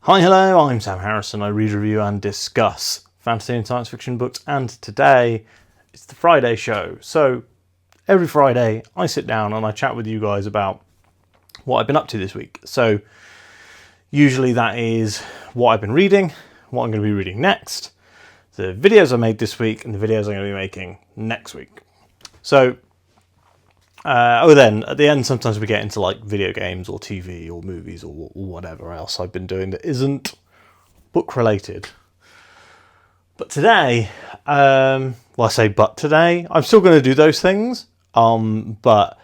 Hi, hello, I'm Sam Harrison. I read, review and discuss fantasy and science fiction books, and today it's the Friday show. So every Friday I sit down and I chat with you guys about what I've been up to this week. So usually that is what I've been reading, what I'm going to be reading next, the videos I made this week and the videos I'm going to be making next week. So then at the end sometimes we get into like video games or TV or movies or whatever else I've been doing that isn't book related. But today, I say but today, I'm still going to do those things, but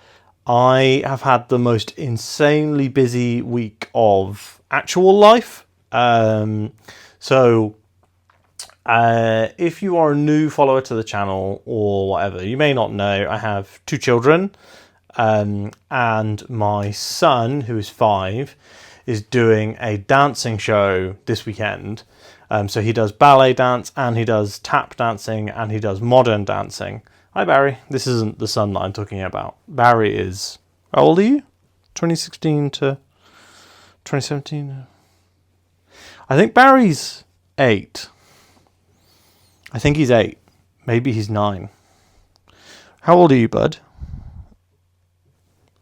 I have had the most insanely busy week of actual life. So if you are a new follower to the channel or whatever, you may not know I have 2 children, and my son, who is 5, is doing a dancing show this weekend. So he does ballet dance and he does tap dancing and he does modern dancing. Hi Barry, this isn't the son that I'm talking about. Barry is, how old are you? 2016 to 2017? I think Barry's 8. I think he's 8. Maybe he's 9. How old are you, bud?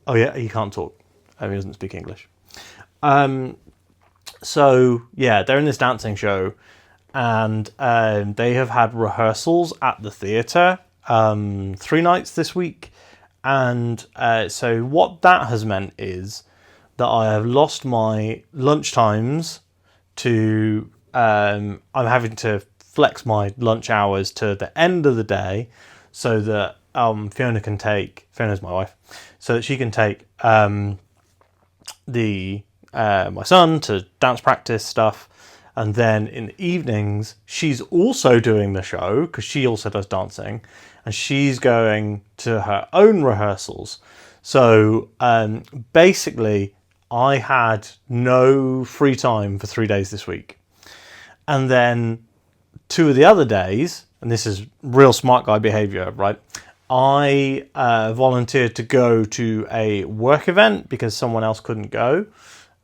Oh yeah, he can't talk. He doesn't speak English. So yeah, they're in this dancing show, and they have had rehearsals at the theatre 3 nights this week. And so what that has meant is that I have lost my lunch times to... I'm having to flex my lunch hours to the end of the day so that Fiona's my wife, so that she can take my son to dance practice stuff, and then in the evenings she's also doing the show because she also does dancing, and she's going to her own rehearsals. So basically I had no free time for 3 days this week, and then 2 of the other days, and this is real smart guy behavior, right? I volunteered to go to a work event because someone else couldn't go.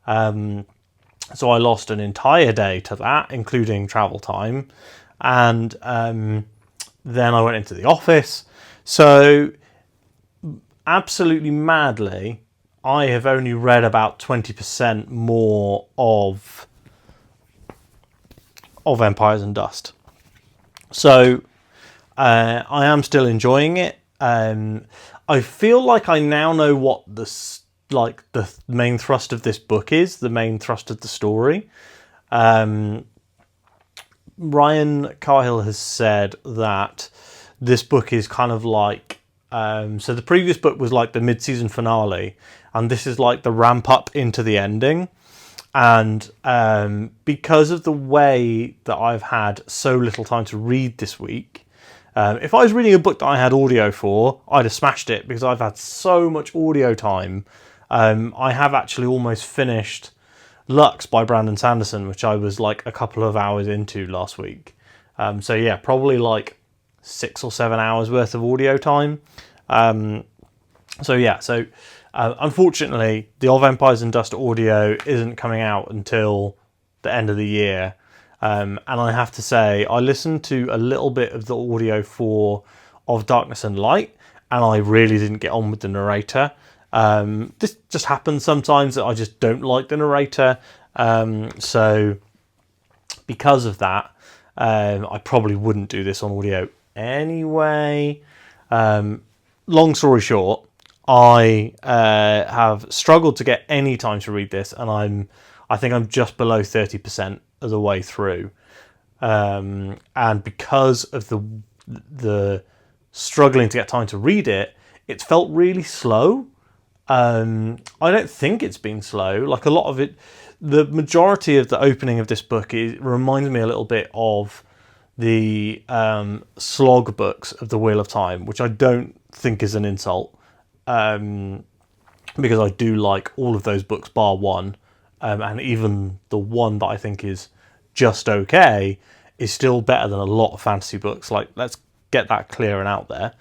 So I lost an entire day to that, including travel time. And then I went into the office. So absolutely madly, I have only read about 20% more of Empires and Dust. So I am still enjoying it. I feel like I now know what the main thrust of this book is, the main thrust of the story. Ryan Cahill has said that this book is kind of like... so the previous book was like the mid-season finale, and this is like the ramp up into the ending. And because of the way that I've had so little time to read this week, if I was reading a book that I had audio for, I'd have smashed it because I've had so much audio time. I have actually almost finished Lux by Brandon Sanderson, which I was like a couple of hours into last week. So yeah, probably like 6 or 7 hours worth of audio time. Unfortunately, the Of Empires and Dust audio isn't coming out until the end of the year. And I have to say, I listened to a little bit of the audio for Of Darkness and Light, and I really didn't get on with the narrator. This just happens sometimes that I just don't like the narrator. So because of that, I probably wouldn't do this on audio anyway. Long story short, I have struggled to get any time to read this, and I think I'm just below 30% of the way through. And because of the struggling to get time to read it, it's felt really slow. I don't think it's been slow. Like a lot of it, the majority of the opening of this book reminds me a little bit of the slog books of the Wheel of Time, which I don't think is an insult, because I do like all of those books bar one, and even the one that I think is just okay is still better than a lot of fantasy books. Like, let's get that clear and out there.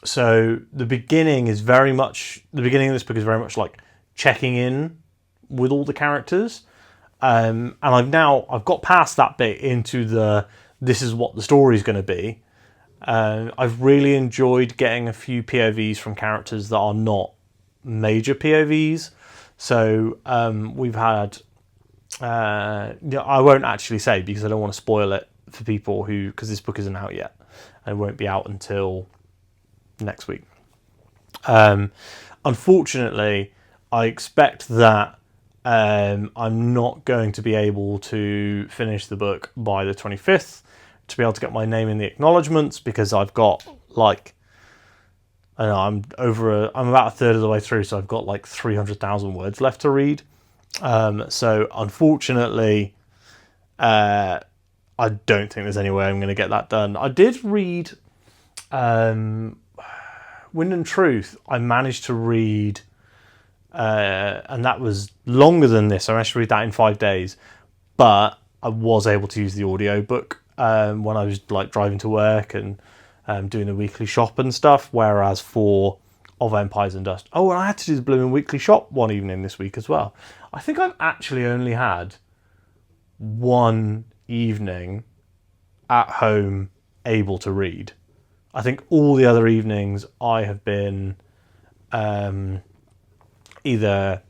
So the beginning of this book is very much like checking in with all the characters. and I've got past that bit into this is what the story's going to be. I've really enjoyed getting a few POVs from characters that are not major POVs. So we've had, I won't actually say because I don't want to spoil it for people because this book isn't out yet and it won't be out until next week. Unfortunately, I expect that I'm not going to be able to finish the book by the 25th to be able to get my name in the acknowledgements, because I've got I'm about a third of the way through, so I've got 300,000 words left to read. So unfortunately, I don't think there's any way I'm going to get that done. I did read Wind and Truth. I managed to read, and that was longer than this. I managed to read that in 5 days, but I was able to use the audiobook when I was driving to work and doing the weekly shop and stuff. Whereas for Of Empires and Dust, and I had to do the blooming weekly shop one evening this week as well. I think I've actually only had one evening at home able to read. I think all the other evenings I have been either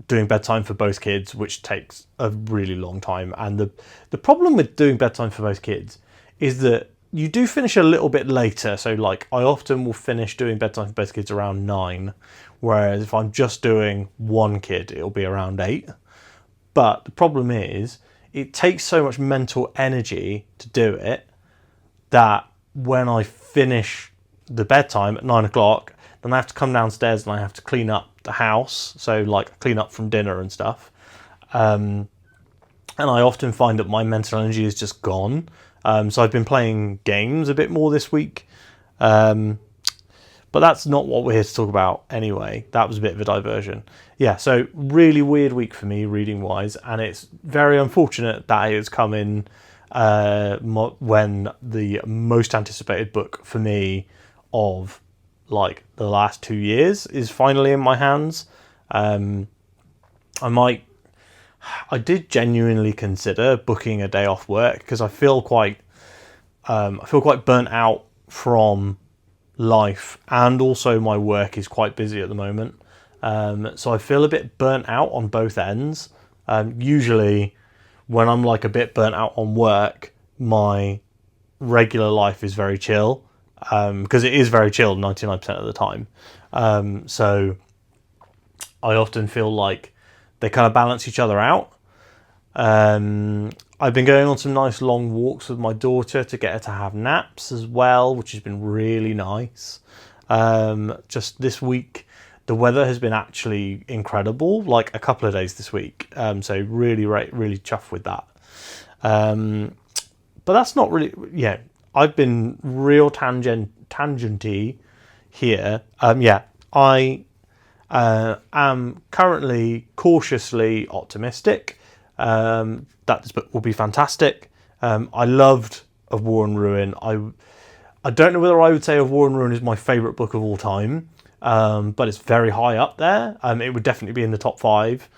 doing bedtime for both kids, which takes a really long time. And the problem with doing bedtime for both kids is that you do finish a little bit later. So I often will finish doing bedtime for both kids around 9, whereas if I'm just doing one kid, it'll be around 8. But the problem is it takes so much mental energy to do it that when I finish the bedtime at 9 o'clock, then I have to come downstairs and I have to clean up the house. So clean up from dinner and stuff. And I often find that my mental energy is just gone. So I've been playing games a bit more this week. But that's not what we're here to talk about anyway. That was a bit of a diversion. Yeah, so really weird week for me reading-wise, and it's very unfortunate that it's come in when the most anticipated book for me of the last 2 years is finally in my hands. I did genuinely consider booking a day off work because I feel quite burnt out from life, and also my work is quite busy at the moment. So I feel a bit burnt out on both ends. Usually when I'm a bit burnt out on work, my regular life is very chill, because it is very chill 99% of the time. So I often feel like they kind of balance each other out. I've been going on some nice long walks with my daughter to get her to have naps as well, which has been really nice. Just this week, the weather has been actually incredible, a couple of days this week. So really chuffed with that. But that's not really, I've been real tangenty here. I am currently cautiously optimistic that this book will be fantastic. I loved Of War and Ruin. I don't know whether I would say Of War and Ruin is my favourite book of all time, but it's very high up there. It would definitely be in the top 5.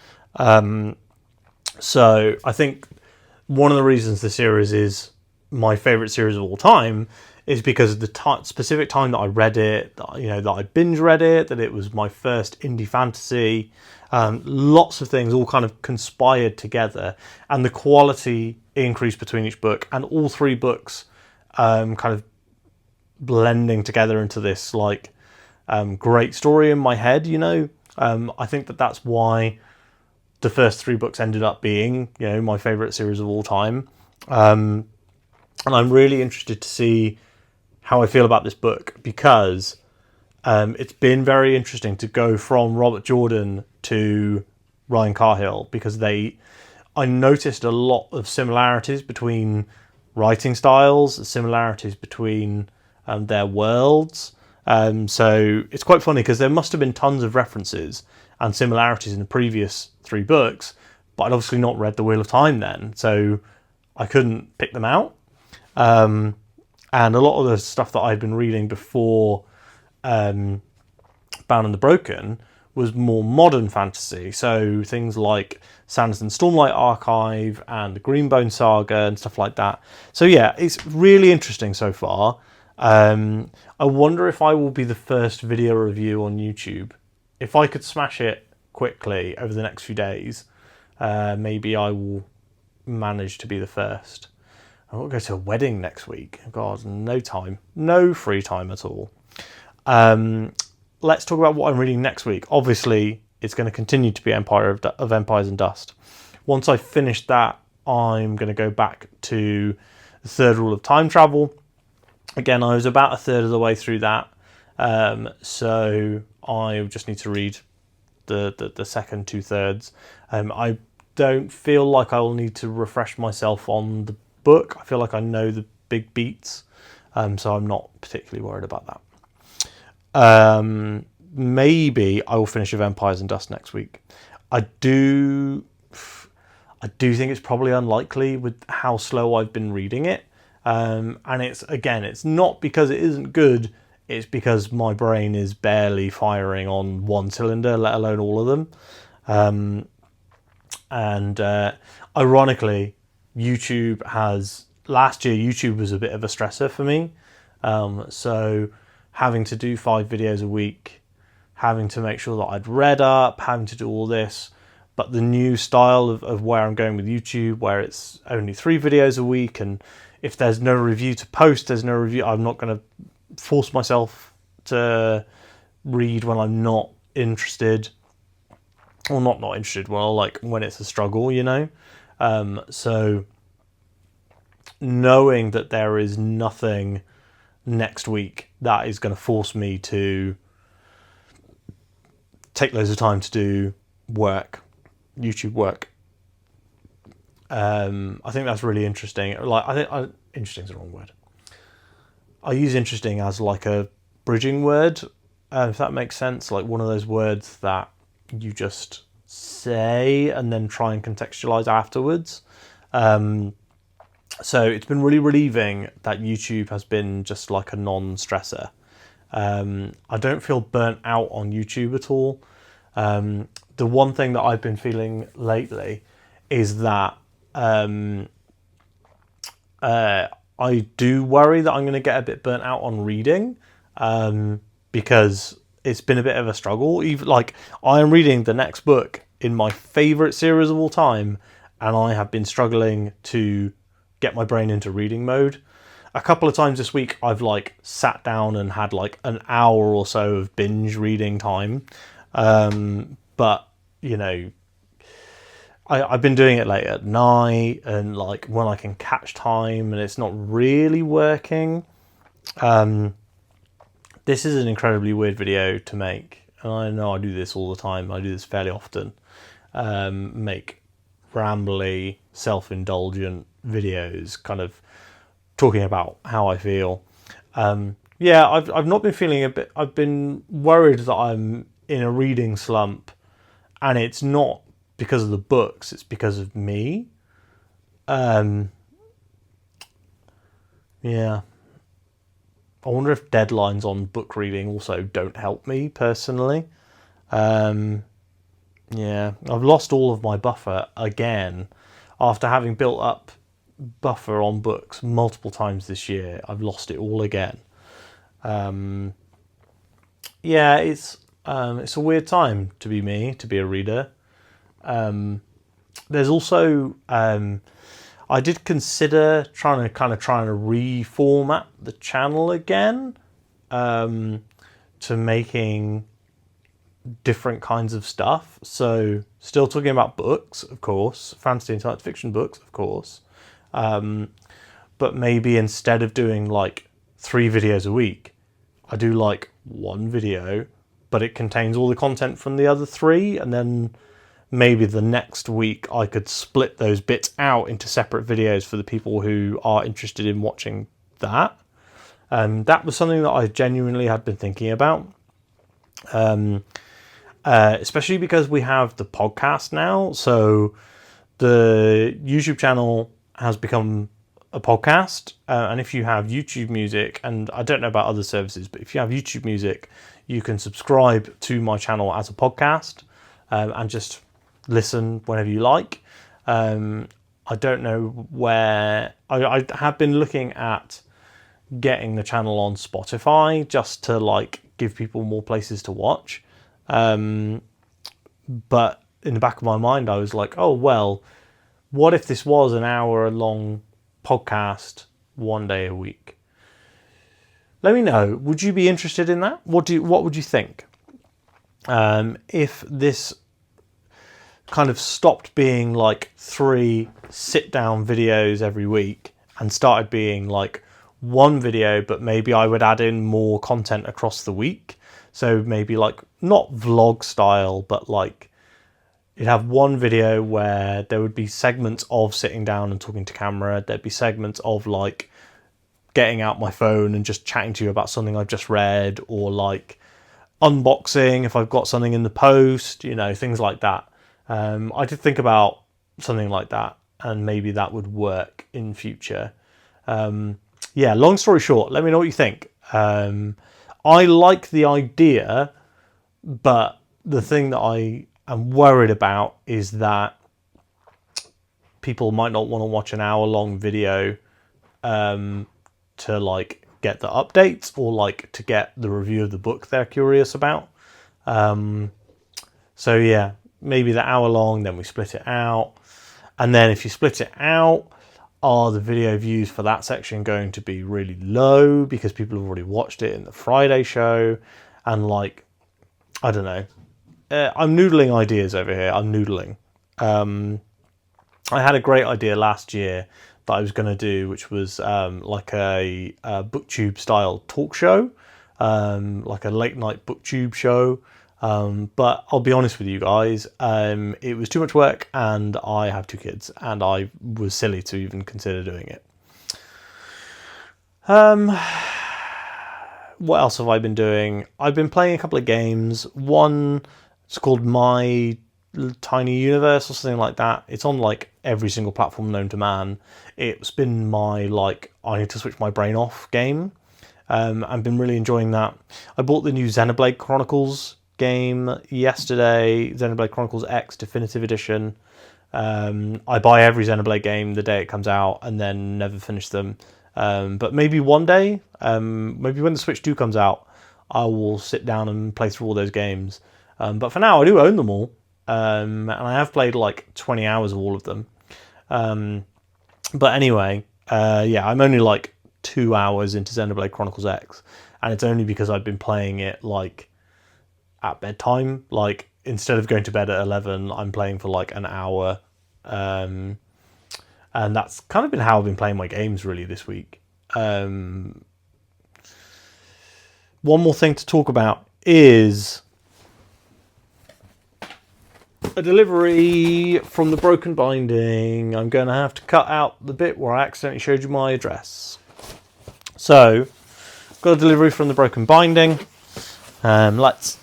So I think one of the reasons the series is my favourite series of all time is because of the specific time that I read it, that I binge read it, that it was my first indie fantasy. Lots of things all kind of conspired together, and the quality increased between each book, and all 3 books kind of blending together into this great story in my head. I think that's why the first 3 books ended up being my favourite series of all time. And I'm really interested to see how I feel about this book, because it's been very interesting to go from Robert Jordan to Ryan Cahill, because I noticed a lot of similarities between writing styles, similarities between their worlds. So it's quite funny because there must have been tons of references and similarities in the previous 3 books, but I'd obviously not read The Wheel of Time then, so I couldn't pick them out. And a lot of the stuff that I'd been reading before Bound and the Broken was more modern fantasy. So things like Sanderson Stormlight Archive and the Greenbone Saga and stuff like that. So yeah, it's really interesting so far. I wonder if I will be the first video review on YouTube. If I could smash it quickly over the next few days, maybe I will manage to be the first. I want to go to a wedding next week. God, no time. No free time at all. Let's talk about what I'm reading next week. Obviously, it's going to continue to be Empire of Empires and Dust. Once I finish that, I'm going to go back to the Third Rule of Time Travel. Again, I was about a third of the way through that. So I just need to read the second 2/3. I don't feel like I will need to refresh myself on the book. I feel like I know the big beats, so I'm not particularly worried about that. Maybe I will finish with Empires and Dust next week. I do think it's probably unlikely with how slow I've been reading it. And it's not because it isn't good, it's because my brain is barely firing on one cylinder, let alone all of them. Ironically, last year YouTube was a bit of a stressor for me. So having to do 5 videos a week, having to make sure that I'd read up, having to do all this, but the new style of where I'm going with YouTube, where it's only 3 videos a week, and if there's no review to post, there's no review. I'm not going to force myself to read when I'm not interested, or not interested. Well, like when it's a struggle, you know. So knowing that there is nothing next week that is going to force me to take loads of time to do work, YouTube work. I think that's really interesting. Interesting is the wrong word. I use interesting as like a bridging word, if that makes sense. Like one of those words that you just say and then try and contextualize afterwards. So it's been really relieving that YouTube has been just like a non-stressor. I don't feel burnt out on YouTube at all. The one thing that I've been feeling lately is that I do worry that I'm going to get a bit burnt out on reading, because it's been a bit of a struggle. Even like I am reading the next book in my favourite series of all time, and I have been struggling to get my brain into reading mode. A couple of times this week I've like sat down and had like an hour or so of binge reading time, but you know, I've been doing it late at night and like when I can catch time, and it's not really working. This is an incredibly weird video to make, and I know I do this all the time. I do this fairly often. Make rambly, self-indulgent videos, kind of talking about how I feel. I've not been feeling a bit. I've been worried that I'm in a reading slump, and it's not because of the books, it's because of me. I wonder if deadlines on book reading also don't help me personally. I've lost all of my buffer again after having built up buffer on books multiple times this year. I've lost it all again. It's a weird time to be me, to be a reader. There's also I did consider trying to reformat the channel again, to making different kinds of stuff. So still talking about books, of course, fantasy and science fiction books, of course, but maybe instead of doing like 3 videos a week, I do like 1 video, but it contains all the content from the other 3, and then maybe the next week I could split those bits out into separate videos for the people who are interested in watching that. That was something that I genuinely had been thinking about. Especially because we have the podcast now. So the YouTube channel has become a podcast. And if you have YouTube Music, and I don't know about other services, but if you have YouTube Music, you can subscribe to my channel as a podcast and just listen whenever you like. I don't know where... I have been looking at getting the channel on Spotify just to like give people more places to watch. But in the back of my mind, I was like, oh, well, what if this was an hour-long podcast one day a week? Let me know. Would you be interested in that? What would you think? If this kind of stopped being like 3 sit-down videos every week and started being like one video, but maybe I would add in more content across the week. So maybe like not vlog style, but like you'd have one video where there would be segments of sitting down and talking to camera. There'd be segments of like getting out my phone and just chatting to you about something I've just read, or like unboxing if I've got something in the post, you know, things like that. I did think about something like that, and maybe that would work in future. Yeah, long story short, let me know what you think. I like the idea, but the thing that I am worried about is that people might not want to watch an hour-long video to like get the updates, or like to get the review of the book they're curious about. So yeah, maybe the hour long, then we split it out. And then if you split it out, are the video views for that section going to be really low because people have already watched it in the Friday show? And like, I don't know. I'm noodling ideas over here. I'm noodling. I had a great idea last year that I was going to do, which was like a booktube style talk show, like a late night booktube show. But I'll be honest with you guys, it was too much work, and I have 2 kids, and I was silly to even consider doing it. What else have I been doing? I've been playing a couple of games. One, it's called My Tiny Universe or something like that. It's on like every single platform known to man. It's been my like, I need to switch my brain off game. I've been really enjoying that. I bought the new Xenoblade Chronicles game yesterday, Xenoblade Chronicles X Definitive Edition. I buy every Xenoblade game the day it comes out and then never finish them. But maybe one day, maybe when the Switch 2 comes out, I will sit down and play through all those games. But for now, I do own them all. And I have played like 20 hours of all of them. But anyway, yeah, I'm only like 2 hours into Xenoblade Chronicles X. And it's only because I've been playing it like at bedtime. Like instead of going to bed at 11, I'm playing for like an hour. And that's kind of been how I've been playing my games really this week. One more thing to talk about is a delivery from the Broken Binding. I'm going to have to cut out the bit where I accidentally showed you my address. So, got a delivery from the Broken Binding. Let's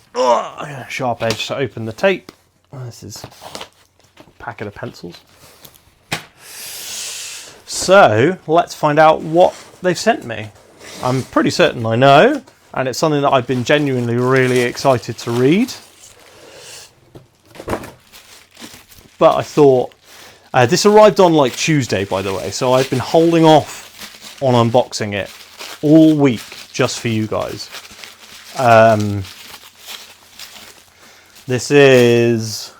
sharp edge to open the tape. This is a packet of pencils. So, let's find out what they've sent me. I'm pretty certain I know, and it's something that I've been genuinely really excited to read. But I thought, this arrived on like Tuesday, by the way, so I've been holding off on unboxing it all week just for you guys. This is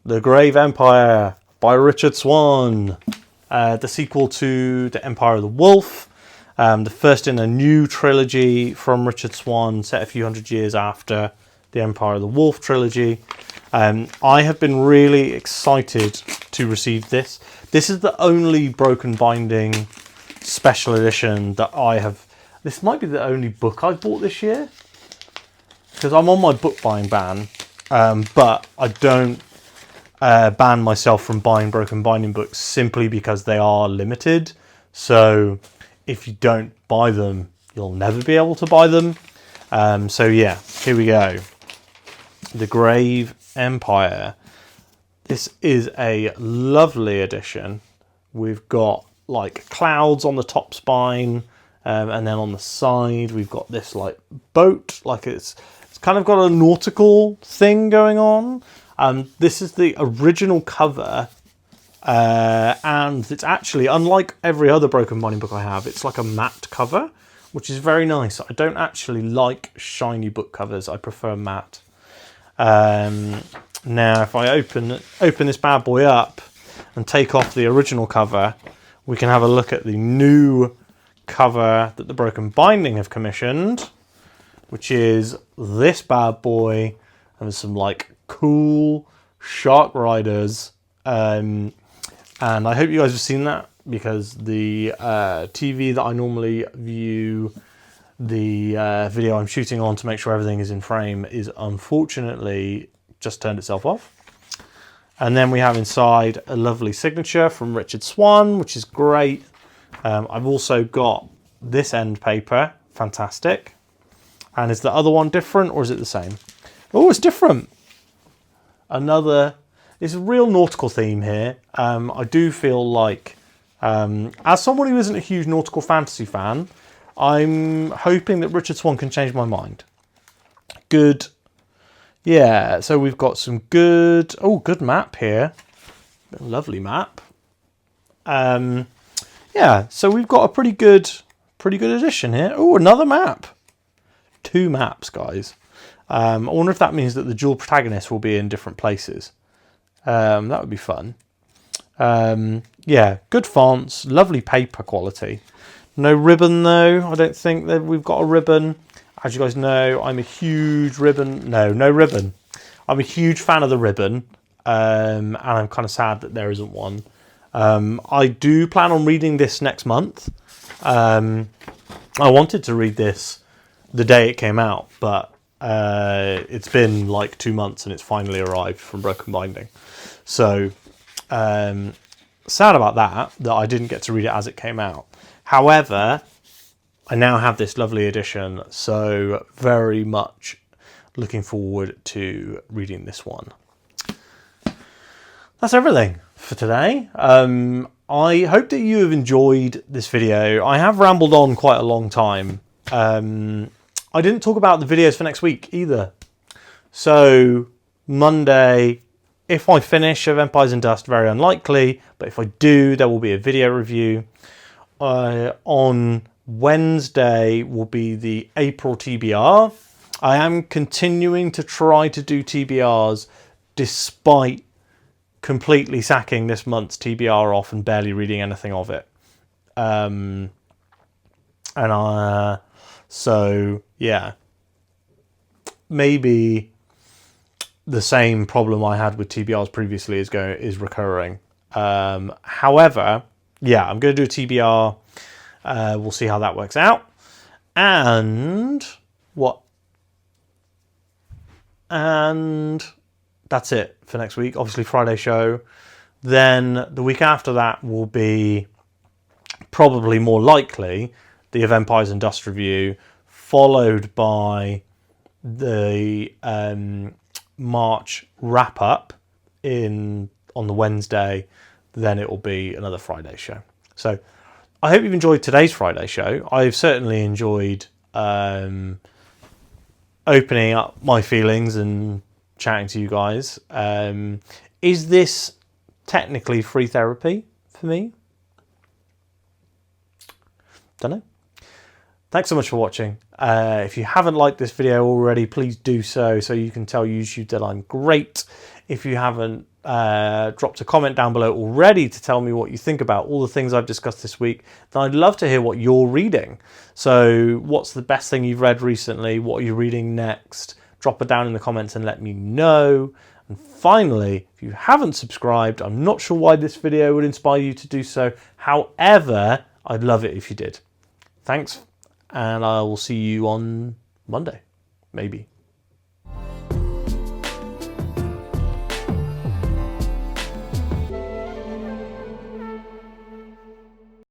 The Grave Empire by Richard Swan, the sequel to The Empire of the Wolf, the first in a new trilogy from Richard Swan, set a few hundred years after the Empire of the Wolf trilogy. I have been really excited to receive this. This is the only Broken Binding special edition that I have. This might be the only book I've bought this year, because I'm on my book buying ban, but I don't ban myself from buying Broken Binding books simply because they are limited. So if you don't buy them, you'll never be able to buy them. So yeah, here we go. The Grave Empire. This is a lovely edition. We've got like clouds on the top spine, And then on the side, we've got this like boat, like it's kind of got a nautical thing going on. This is the original cover, and it's actually, unlike every other Broken Binding book I have, it's like a matte cover, which is very nice. I don't actually like shiny book covers. I prefer matte. Now, if I open this bad boy up and take off the original cover, we can have a look at the new cover that the Broken Binding have commissioned, which is this bad boy, and some like cool shark riders. And I hope you guys have seen that, because the TV that I normally view the video I'm shooting on to make sure everything is in frame is unfortunately just turned itself off. And then we have inside a lovely signature from Richard Swan, which is great. I've also got this end paper, fantastic. And is the other one different, or is it the same? Oh, it's different. It's a real nautical theme here. I do feel like, as someone who isn't a huge nautical fantasy fan, I'm hoping that Richard Swan can change my mind. Good. Yeah, so we've got some good map here. Lovely map. Yeah, so we've got a pretty good edition here. Oh, another map. 2 maps, guys. I wonder if that means that the dual protagonists will be in different places. That would be fun. Yeah, good fonts, lovely paper quality. No ribbon though. I don't think that we've got a ribbon. As you guys know, I'm a huge ribbon. No ribbon. I'm a huge fan of the ribbon, and I'm kind of sad that there isn't one. I do plan on reading this next month. I wanted to read this the day it came out, but it's been like 2 months and it's finally arrived from Broken Binding. So sad about that I didn't get to read it as it came out. However, I now have this lovely edition, so very much looking forward to reading this one. That's everything for today. I hope that you have enjoyed this video. I have rambled on quite a long time. I didn't talk about the videos for next week either. So Monday, if I finish of Empires and Dust, very unlikely, but if I do, there will be a video review. On Wednesday will be the April TBR. I am continuing to try to do TBRs despite completely sacking this month's TBR off and barely reading anything of it. So yeah, maybe the same problem I had with TBRs previously is recurring. However, yeah, I'm going to do a TBR. We'll see how that works out. And that's it for next week. Obviously, Friday show. Then the week after that will be probably more likely the Of Empires and Dust review, followed by the March wrap up on the Wednesday. Then it will be another Friday show. So I hope you've enjoyed today's Friday show. I've certainly enjoyed opening up my feelings and chatting to you guys. Is this technically free therapy for me? Don't know. Thanks so much for watching. If you haven't liked this video already, please do so you can tell YouTube that I'm great. If you haven't dropped a comment down below already to tell me what you think about all the things I've discussed this week, then I'd love to hear what you're reading. So what's the best thing you've read recently? What are you reading next? Drop it down in the comments and let me know. And finally, if you haven't subscribed, I'm not sure why this video would inspire you to do so. However, I'd love it if you did. Thanks, and I will see you on Monday, maybe.